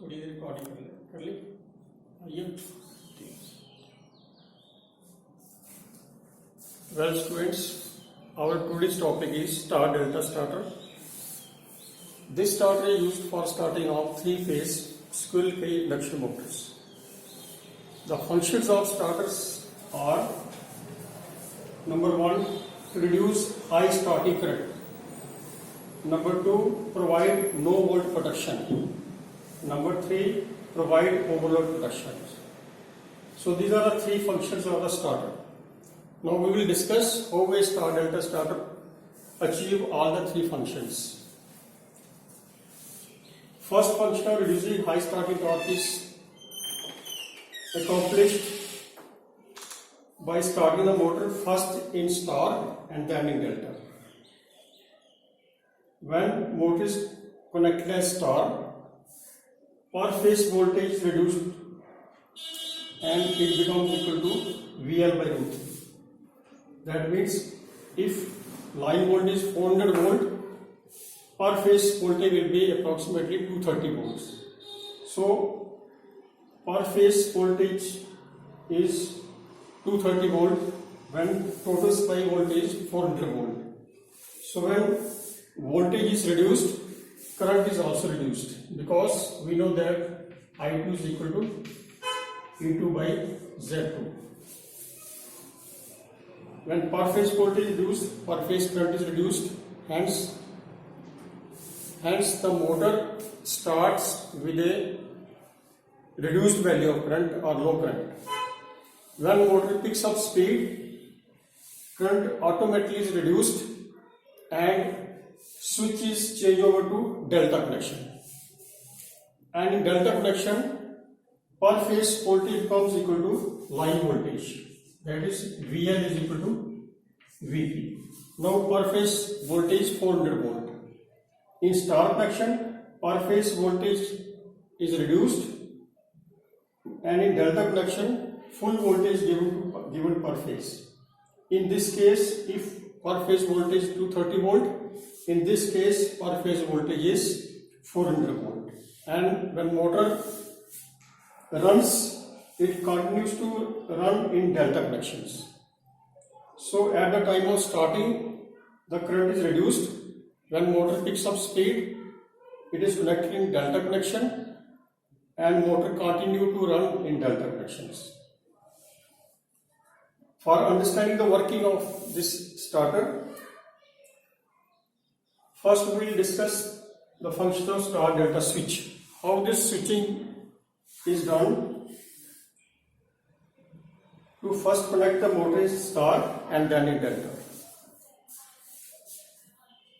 थोड़ी देर रिकॉर्डिंग कर ली आइए। Well students, our today's topic is star delta starter. This starter is used for starting off three-phase squirrel cage induction motors. The functions of starters are: number 1, to reduce high starting current. Number 2, provide no volt protection. Number 3, provide overload protection. So these are the three functions of the starter. Now we will discuss how a star delta starter achieve all the three functions. First function of reducing high starting torque is accomplished by starting the motor first in star and then in delta. When motor is connected as star, per phase voltage is reduced and it becomes equal to VL by root 3. That means if line voltage is 400 volt, per phase voltage will be approximately 230 volts. So per phase voltage is 230 volt when total supply voltage is 400 volt. So when voltage is reduced, current is also reduced, because we know that I2 is equal to E2 by Z2. When per phase voltage is reduced, per phase current is reduced, hence the motor starts with a reduced value of current or low current. When motor picks up speed, current automatically is reduced and switch is changed over to delta connection. And in delta connection, per phase voltage becomes equal to line voltage. That is VL is equal to VP. Now per phase voltage 400 volt. In star connection, per phase voltage is reduced, and in delta connection, full voltage given per phase. In this case, if per phase voltage is 230 volt, in this case per phase voltage is 400 volt. And when motor runs, it continues to run in delta connections. So at the time of starting, the current is reduced. When motor picks up speed, it is connected in delta connection and motor continue to run in delta connections. For understanding the working of this starter, first we will discuss the function of star delta switch. How this switching is done to first connect the motor in star and then in delta.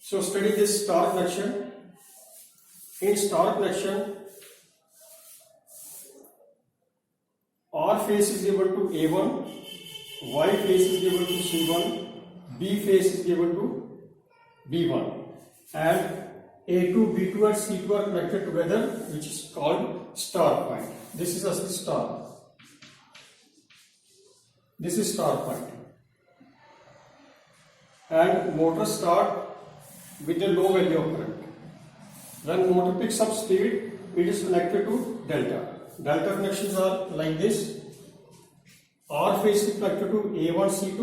So study this star connection. In star connection, R phase is given to A1, Y phase is given to C1, B phase is given to B1, and A2, B2 and C2 are connected together, which is called star point. This is a star. This is star point. And motor start with a low value of current. When motor picks up speed, it is connected to delta. Delta connections are like this. R phase is connected to A1, C2.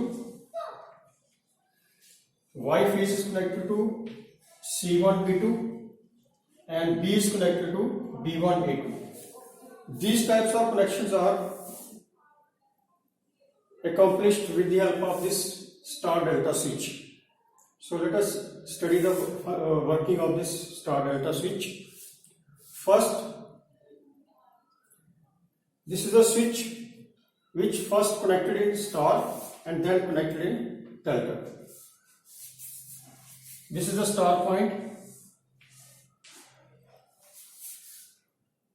Y phase is connected to C1, B2. And B is connected to B1, A2. These types of connections are accomplished with the help of this star delta switch. So let us study the working of this star delta switch. First, this is a switch which first connected in star and then connected in delta. This is the star point.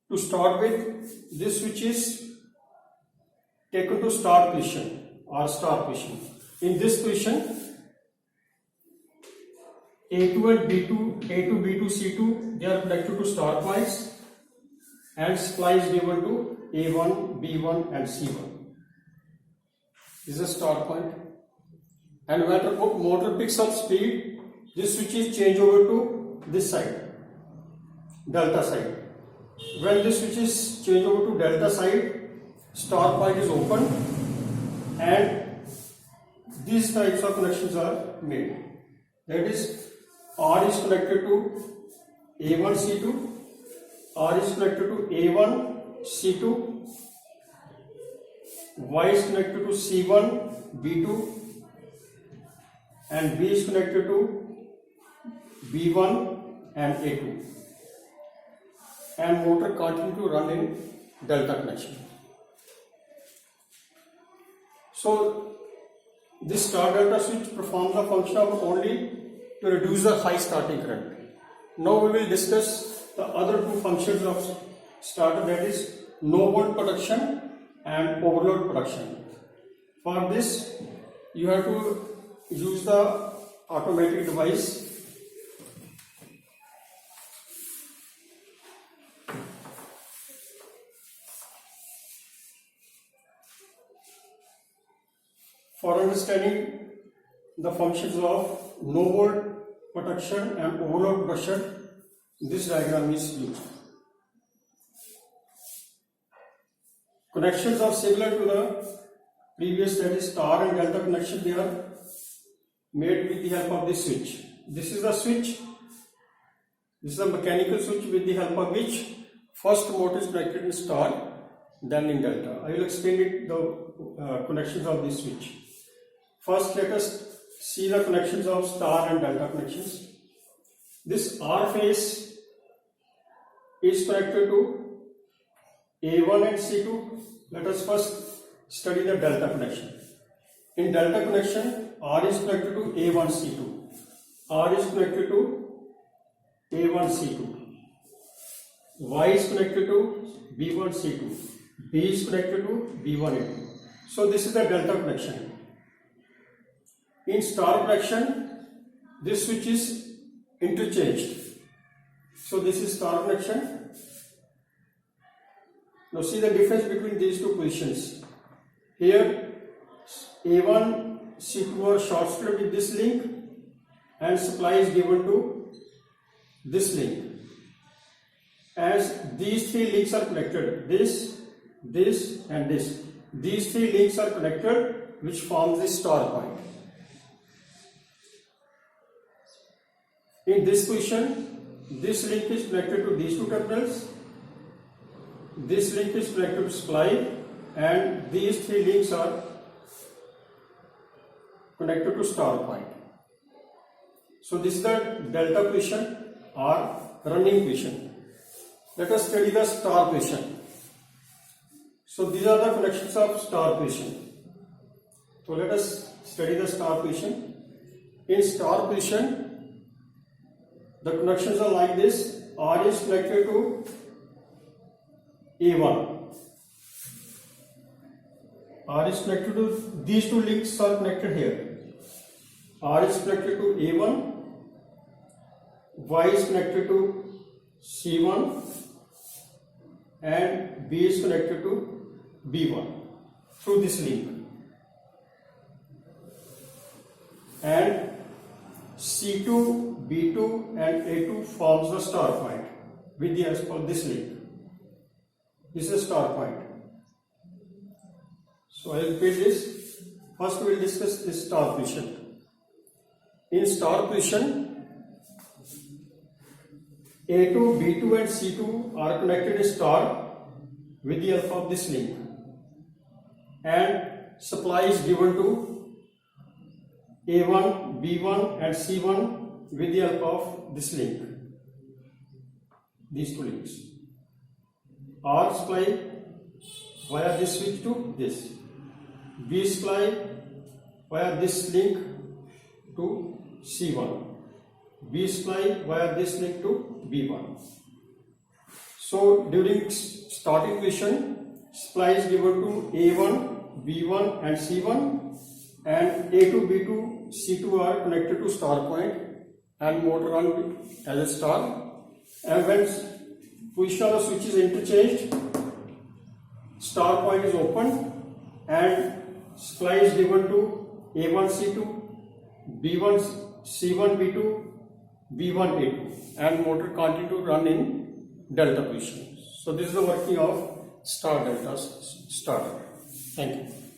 To start with, this switch is taken to star position or star position. In this position, A2 and B2, A2, B2, C2, they are connected to star points and supply is given to A1, B1 and C1. This is a star point. And when the motor picks up speed, this switch is changed over to this side, delta side. When this switch is changed over to delta side, star point is open and these types of connections are made. That is, R is connected to A1 C2, R is connected to A1 C2, Y is connected to C1 B2 and B is connected to B1 and A2, and motor continue to run in delta connection. So this star delta switch performs the function of only to reduce the high starting current. Now we will discuss the other two functions of starter, that is no volt protection and overload protection. For this you have to use the automatic device. For understanding the functions of no volt protection and overload protection, this diagram is used. Connections are similar to the previous, that is star and delta connection. They are made with the help of this switch. This is the switch. This is a mechanical switch with the help of which first motor is connected in star, then in delta. I will explain the connections of this switch. First, let us see the connections of star and delta connections. This R phase is connected to A1 and C2. Let us first study the delta connection. In delta connection, R is connected to A1 C2. R is connected to A1 C2. Y is connected to B1 C2. B is connected to B1 A2. So this is the delta connection. In star connection, this switch is interchanged. So this is star connection. Now see the difference between these two positions. Here A1 C2 are short circuited with this link and supply is given to this link. As these three links are connected, this and this. These three links are connected, which forms the star point. In this position, this link is connected to these two terminals, this link is connected to supply, and these three links are connected to star point. So this is the delta position or running position. Let us study the star position. So these are the connections of star position. So let us study the star position. In star position, the connections are like this. R is connected to A1. R is connected to, these two links are connected here. R is connected to A1. Y is connected to C1. And B is connected to B1 through this link. And C2, B2 and A2 forms the star point with the help of this link. This is star point. So I will repeat this. First we will discuss this star position. In star position, A2, B2 and C2 are connected in star with the help of this link, and supply is given to A1, B1 and C1 with the help of this link, these two links. R supply via this switch to this, B supply via this link to C1, B supply via this link to B1. So during starting position, supply is given to A1, B1 and C1, and A2, B2, C2 are connected to star point and motor run as a star. And when position of the switch is interchanged, star point is open and supply is given to A1, C2, B1, C1, B2, B1, A2, and motor continue to run in delta position. So this is the working of star delta starter. Thank you.